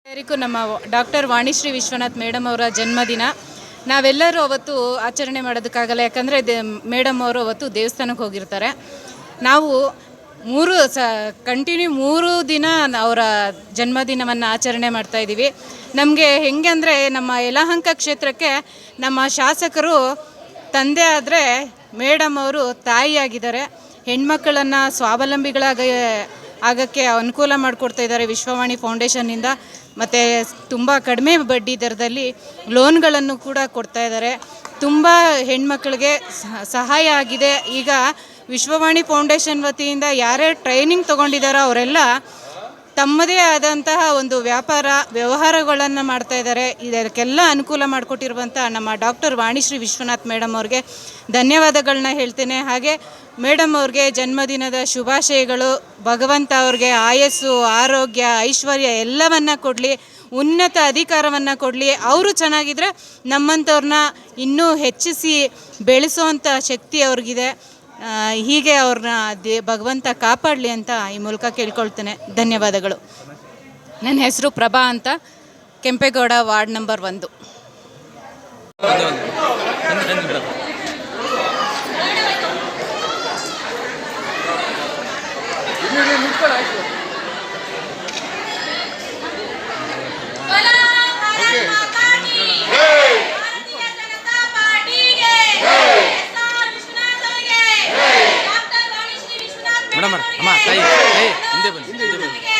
ತಾರೀಕು ನಮ್ಮ doctor Vanishree Vishwanath madam ಅವರ ಜನ್ಮದಿನ. ನಾವೆಲ್ಲರೂ ಅವತ್ತು ಆಚರಣೆ ಮಾಡೋದಕ್ಕಾಗಲ್ಲ, ಯಾಕಂದರೆ ಮೇಡಮ್ ಅವರು ಅವತ್ತು ದೇವಸ್ಥಾನಕ್ಕೆ ಹೋಗಿರ್ತಾರೆ. ನಾವು ಕಂಟಿನ್ಯೂ 3 ದಿನ ಅವರ ಜನ್ಮದಿನವನ್ನು ಆಚರಣೆ ಮಾಡ್ತಾಯಿದ್ದೀವಿ. ನಮಗೆ ಹೆಂಗೆ ಅಂದರೆ, ನಮ್ಮ ಯಲಹಂಕ ಕ್ಷೇತ್ರಕ್ಕೆ ನಮ್ಮ ಶಾಸಕರು ತಂದೆ ಆದರೆ ಮೇಡಮ್ ಅವರು ತಾಯಿಯಾಗಿದ್ದಾರೆ. ಹೆಣ್ಮಕ್ಕಳನ್ನು ಆಗೋಕ್ಕೆ ಅನುಕೂಲ ಮಾಡಿಕೊಡ್ತಾ ಇದ್ದಾರೆ ವಿಶ್ವವಾಣಿ ಫೌಂಡೇಶನ್ನಿಂದ. ಮತ್ತು ತುಂಬ ಕಡಿಮೆ ಬಡ್ಡಿ ದರದಲ್ಲಿ ಲೋನ್ಗಳನ್ನು ಕೂಡ ಕೊಡ್ತಾ ಇದ್ದಾರೆ. ತುಂಬ ಹೆಣ್ಮಕ್ಳಿಗೆ ಸಹಾಯ ಆಗಿದೆ. ಈಗ ವಿಶ್ವವಾಣಿ ಫೌಂಡೇಶನ್ ವತಿಯಿಂದ ಯಾರ್ಯಾರು ಟ್ರೈನಿಂಗ್ ತೊಗೊಂಡಿದ್ದಾರೋ ಅವರೆಲ್ಲ ತಮ್ಮದೇ ಆದಂತಹ ಒಂದು ವ್ಯವಹಾರಗಳನ್ನು ಮಾಡ್ತಾ ಇದ್ದಾರೆ. ಇದಕ್ಕೆಲ್ಲ ಅನುಕೂಲ ಮಾಡಿಕೊಟ್ಟಿರುವಂಥ ನಮ್ಮ ಡಾಕ್ಟರ್ ವಾಣಿಶ್ರೀ ವಿಶ್ವನಾಥ್ ಮೇಡಮ್ ಅವ್ರಿಗೆ ಧನ್ಯವಾದಗಳನ್ನ ಹೇಳ್ತೇನೆ. ಹಾಗೆ ಮೇಡಮ್ ಅವ್ರಿಗೆ ಜನ್ಮದಿನದ ಶುಭಾಶಯಗಳು. ಭಗವಂತ ಅವ್ರಿಗೆ ಆಯಸ್ಸು, ಆರೋಗ್ಯ, ಐಶ್ವರ್ಯ ಎಲ್ಲವನ್ನ ಕೊಡಲಿ, ಉನ್ನತ ಅಧಿಕಾರವನ್ನು ಕೊಡಲಿ. ಅವರು ಚೆನ್ನಾಗಿದ್ದರೆ ನಮ್ಮಂಥವ್ರನ್ನ ಇನ್ನೂ ಹೆಚ್ಚಿಸಿ ಬೆಳೆಸೋವಂಥ ಶಕ್ತಿ ಅವ್ರಿಗಿದೆ. ಹೀಗೆ ಅವ್ರನ್ನ ಭಗವಂತ ಕಾಪಾಡಲಿ ಅಂತ ಈ ಮೂಲಕ ಕೇಳ್ಕೊಳ್ತೇನೆ. ಧನ್ಯವಾದಗಳು. ನನ್ನ ಹೆಸರು ಪ್ರಭಾ ಅಂತ, ಕೆಂಪೇಗೌಡ, ವಾರ್ಡ್ ನಂಬರ್ 1. ಮೇಡಮ್ ಅಮ್ಮ ತಾಯಿ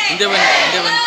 ಹಿಂದೆ ಬನ್ನಿ